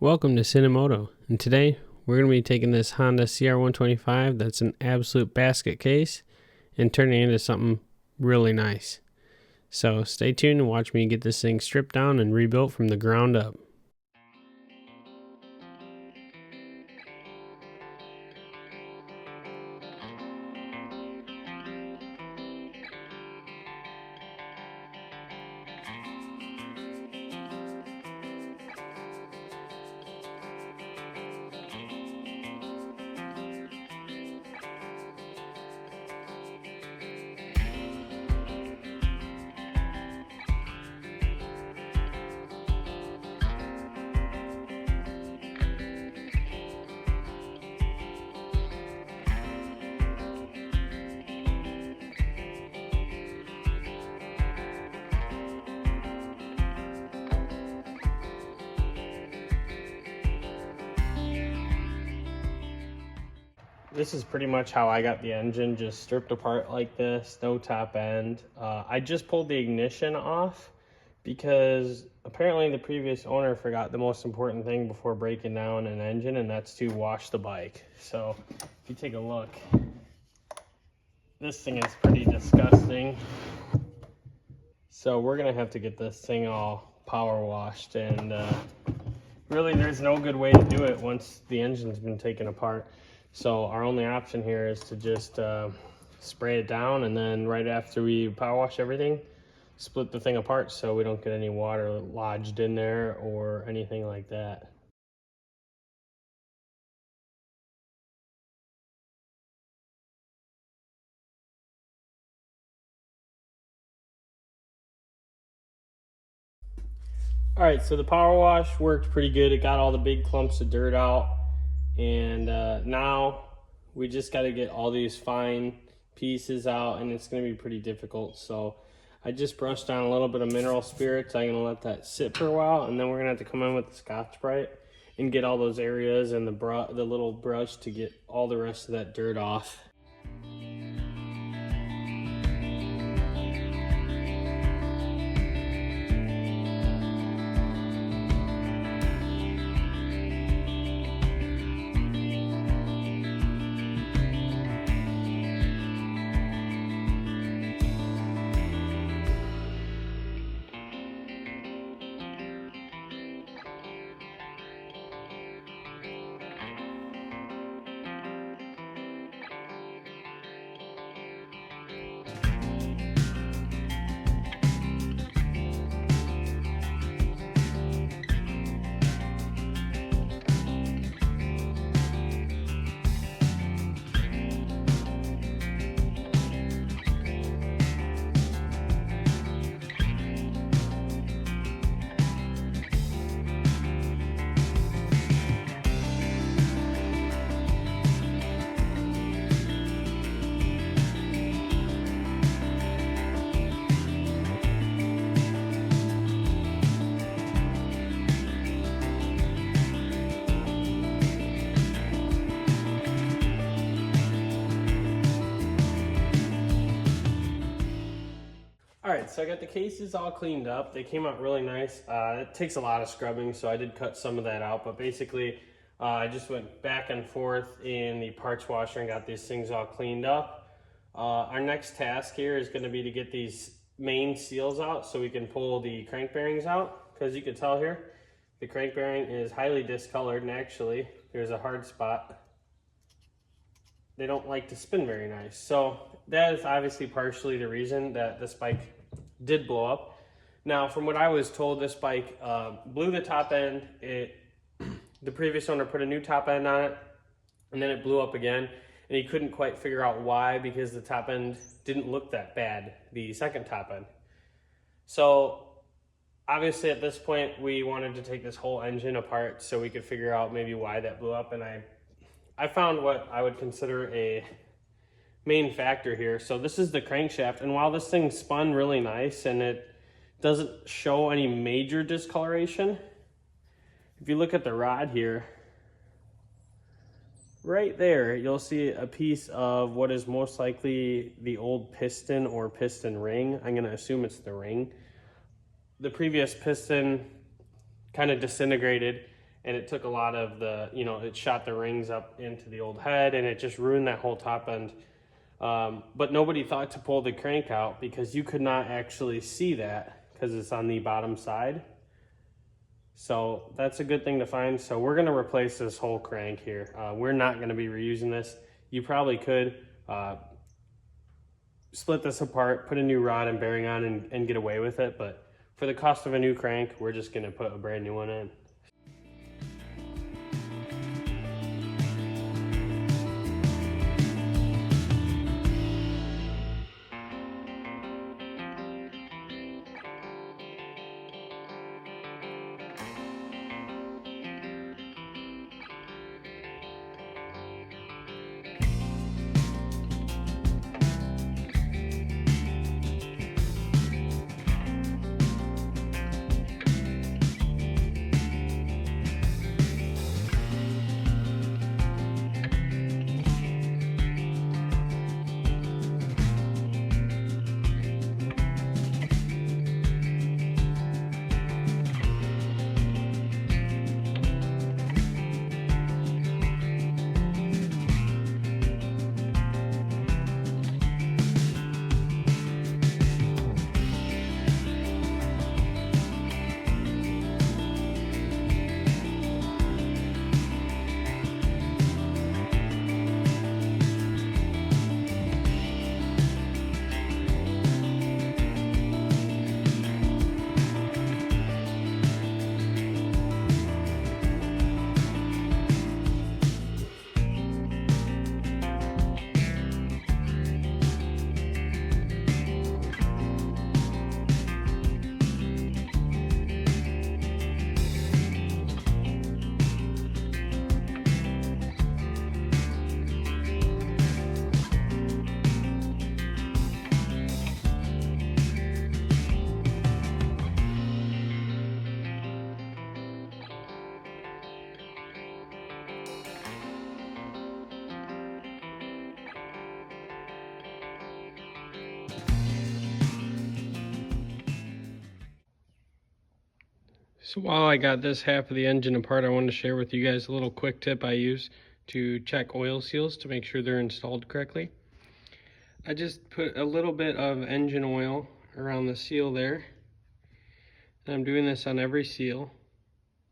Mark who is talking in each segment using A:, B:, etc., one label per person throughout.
A: Welcome to Cinemoto, and today we're going to be taking this Honda CR125 that's an absolute basket case and turning it into something really nice. So stay tuned and watch me get this thing stripped down and rebuilt from the ground up. This is pretty much how I got the engine, just stripped apart like this, no top end. I just pulled the ignition off because apparently the previous owner forgot the most important thing before breaking down an engine, and that's to wash the bike. So if you take a look, this thing is pretty disgusting. So we're gonna have to get this thing all power washed, and really there's no good way to do it once the engine's been taken apart. So our only option here is to just spray it down, and then right after we power wash everything, split the thing apart so we don't get any water lodged in there or anything like that. All right, so the power wash worked pretty good. It got all the big clumps of dirt out. And now we just got to get all these fine pieces out, and it's going to be pretty difficult. So I just brushed on a little bit of mineral spirits. I'm going to let that sit for a while, and then we're going to have to come in with the Scotch-Brite and get all those areas and the little brush to get all the rest of that dirt off. All right, so I got the cases all cleaned up. They came out really nice. It takes a lot of scrubbing, so I did cut some of that out, but basically I just went back and forth in the parts washer and got these things all cleaned up. Our next task here is gonna be to get these main seals out so we can pull the crank bearings out. Because you can tell here, the crank bearing is highly discolored, and actually there's a hard spot. They don't like to spin very nice. So that is obviously partially the reason that this bike did blow up. Now, from what I was told, this bike blew the top end. The previous owner put a new top end on it, and then it blew up again, and he couldn't quite figure out why, because the top end didn't look that bad, the second top end. So obviously at this point, we wanted to take this whole engine apart so we could figure out maybe why that blew up, and I found what I would consider a main factor here. So this is the crankshaft, and while this thing spun really nice and it doesn't show any major discoloration, if you look at the rod here, right there, you'll see a piece of what is most likely the old piston or piston ring. I'm gonna assume it's the ring. The previous piston kind of disintegrated, and it took a lot of the, it shot the rings up into the old head, and it just ruined that whole top end. But nobody thought to pull the crank out because you could not actually see that because it's on the bottom side. So that's a good thing to find. So we're gonna replace this whole crank here. We're not gonna be reusing this. You probably could split this apart, put a new rod and bearing on and get away with it. But for the cost of a new crank, we're just gonna put a brand new one in. So while I got this half of the engine apart, I wanted to share with you guys a little quick tip I use to check oil seals to make sure they're installed correctly. I just put a little bit of engine oil around the seal there. And I'm doing this on every seal.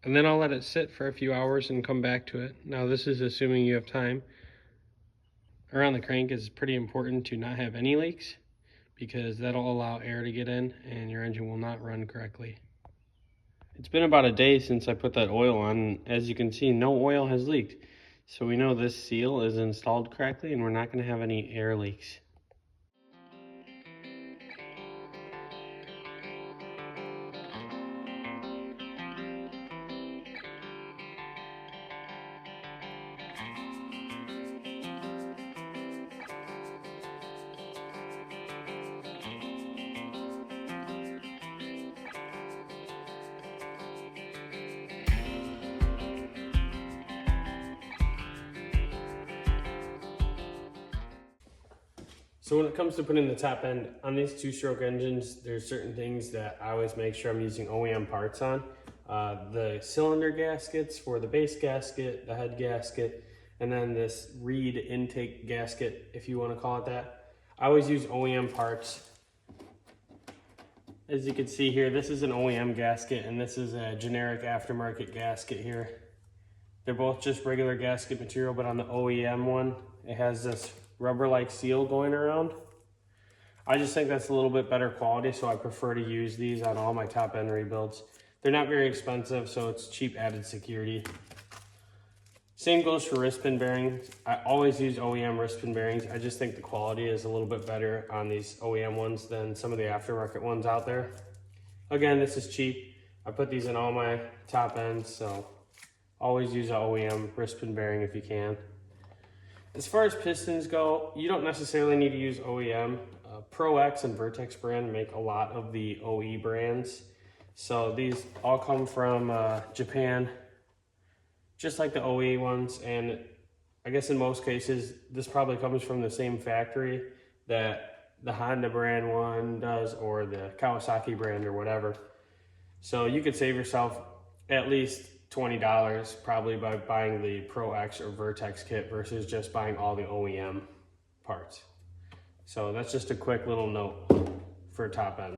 A: And then I'll let it sit for a few hours and come back to it. Now this is assuming you have time. Around the crank is pretty important to not have any leaks because that'll allow air to get in and your engine will not run correctly. It's been about a day since I put that oil on. As you can see, no oil has leaked. So we know this seal is installed correctly and we're not going to have any air leaks. So when it comes to putting the top end on these two-stroke engines, there's certain things that I always make sure I'm using OEM parts on. The cylinder gaskets for the base gasket, the head gasket, and then this reed intake gasket, if you want to call it that. I always use OEM parts. As you can see here, this is an OEM gasket and this is a generic aftermarket gasket here. They're both just regular gasket material, but on the OEM one, it has this rubber-like seal going around. I just think that's a little bit better quality, so I prefer to use these on all my top end rebuilds. They're not very expensive, so it's cheap added security. Same goes for wrist pin bearings. I always use OEM wrist pin bearings. I just think the quality is a little bit better on these OEM ones than some of the aftermarket ones out there. Again, this is cheap. I put these in all my top ends, so always use an OEM wrist pin bearing if you can. As far as pistons go, you don't necessarily need to use OEM. Pro X and Vertex brand make a lot of the OE brands. So these all come from Japan, just like the OE ones. And I guess in most cases, this probably comes from the same factory that the Honda brand one does or the Kawasaki brand or whatever. So you could save yourself at least $20 probably by buying the Pro X or Vertex kit versus just buying all the OEM parts. So that's just a quick little note for top end.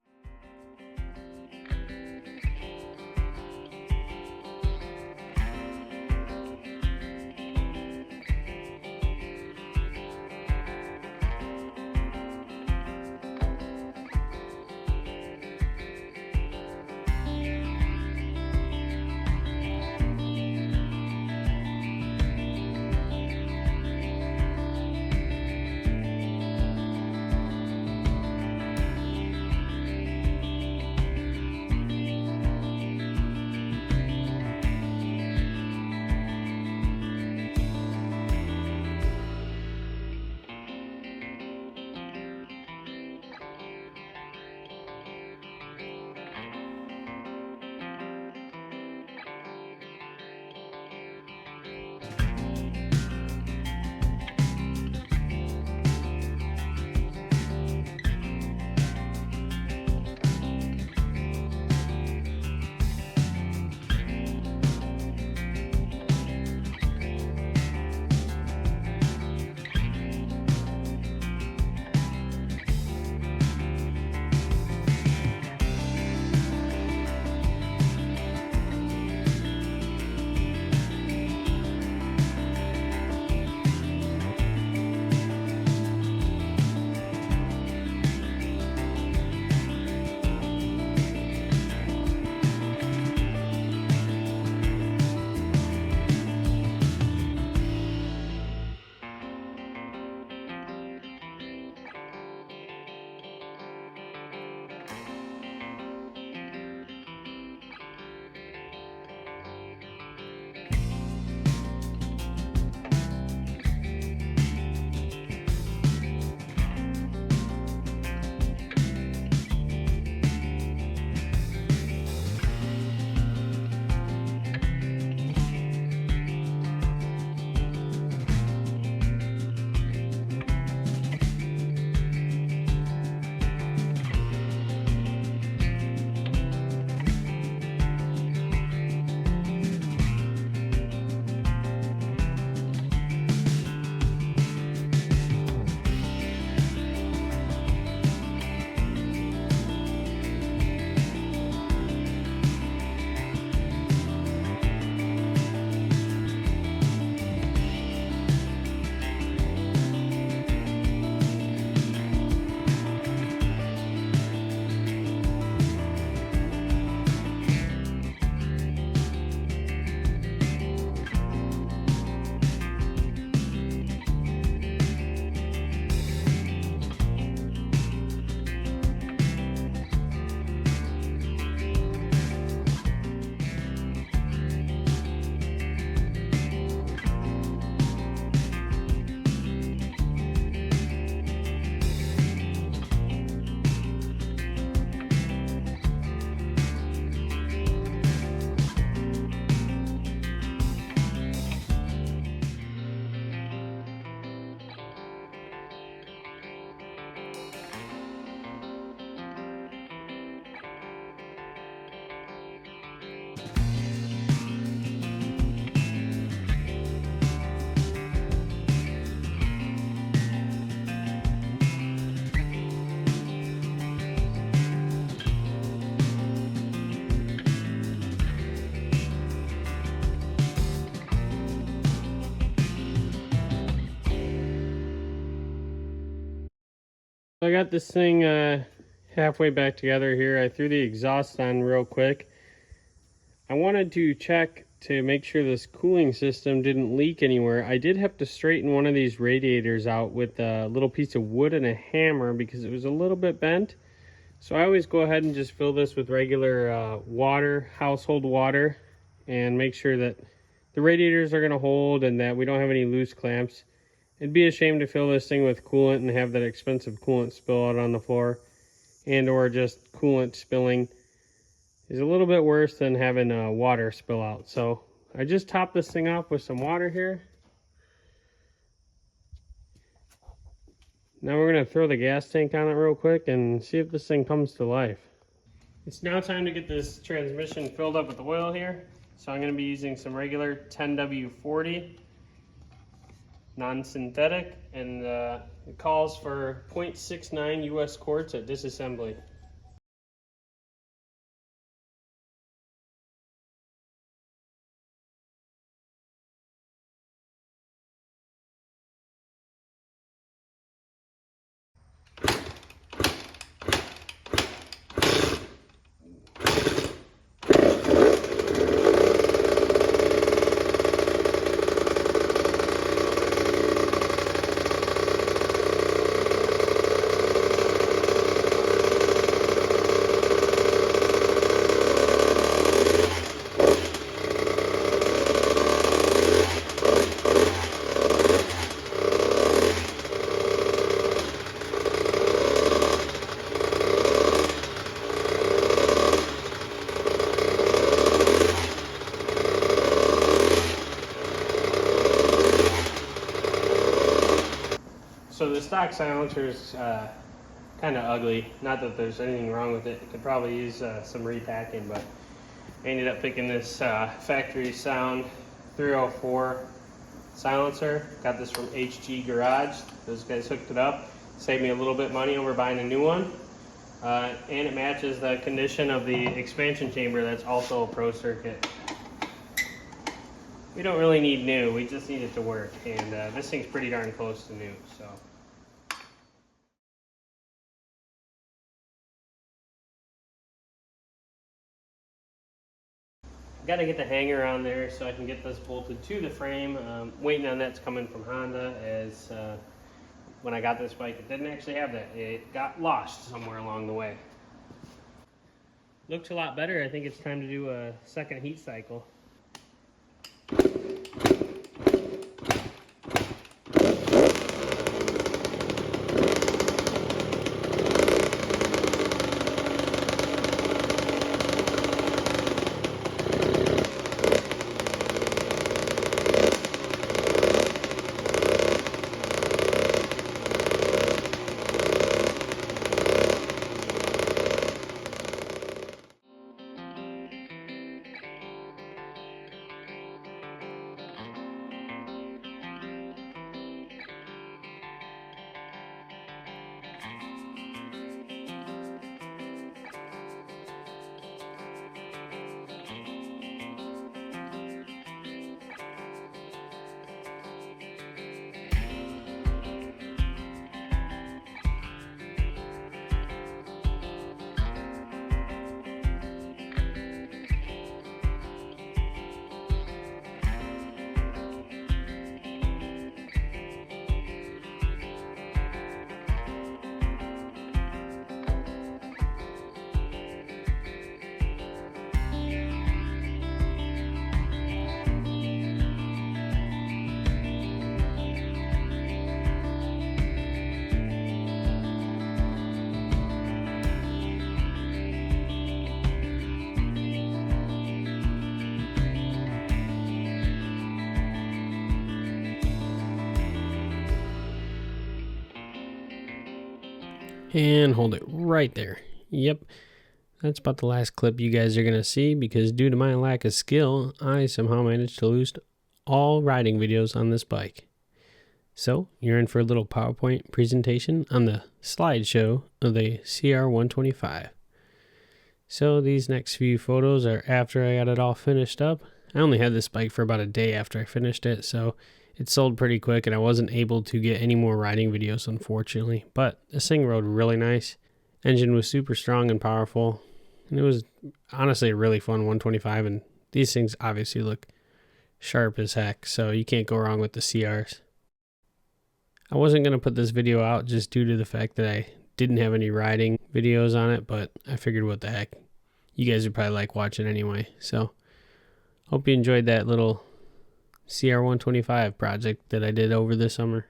A: I got this thing halfway back together here. I threw the exhaust on real quick. I wanted to check to make sure this cooling system didn't leak anywhere. I did have to straighten one of these radiators out with a little piece of wood and a hammer because it was a little bit bent. So I always go ahead and just fill this with regular water, household water, and make sure that the radiators are going to hold and that we don't have any loose clamps. It'd be a shame to fill this thing with coolant and have that expensive coolant spill out on the floor, and or just coolant spilling is a little bit worse than having water spill out. So I just topped this thing off with some water here. Now we're going to throw the gas tank on it real quick and see if this thing comes to life. It's now time to get this transmission filled up with oil here. So I'm going to be using some regular 10W40 non-synthetic, and it calls for 0.69 US quarts at disassembly. So the stock silencer is kind of ugly. Not that there's anything wrong with it. It could probably use some repacking, but I ended up picking this factory sound 304 silencer. Got this from HG Garage. Those guys hooked it up. Saved me a little bit money over buying a new one. And it matches the condition of the expansion chamber that's also a pro circuit. We don't really need new, we just need it to work. And this thing's pretty darn close to new, so. Got to get the hanger on there so I can get this bolted to the frame. Waiting on that's coming from Honda, as when I got this bike it didn't actually have that. It got lost somewhere along the way. Looks a lot better. I think it's time to do a second heat cycle. And hold it right there. Yep, that's about the last clip you guys are going to see, because due to my lack of skill, I somehow managed to lose all riding videos on this bike. So, you're in for a little PowerPoint presentation on the slideshow of the CR125. So, these next few photos are after I got it all finished up. I only had this bike for about a day after I finished it, so it sold pretty quick, and I wasn't able to get any more riding videos, unfortunately. But this thing rode really nice. Engine was super strong and powerful, and it was honestly a really fun 125, and these things obviously look sharp as heck, so you can't go wrong with the CRs. I wasn't going to put this video out just due to the fact that I didn't have any riding videos on it, but I figured what the heck, you guys would probably like watching anyway. So hope you enjoyed that little CR125 project that I did over the summer.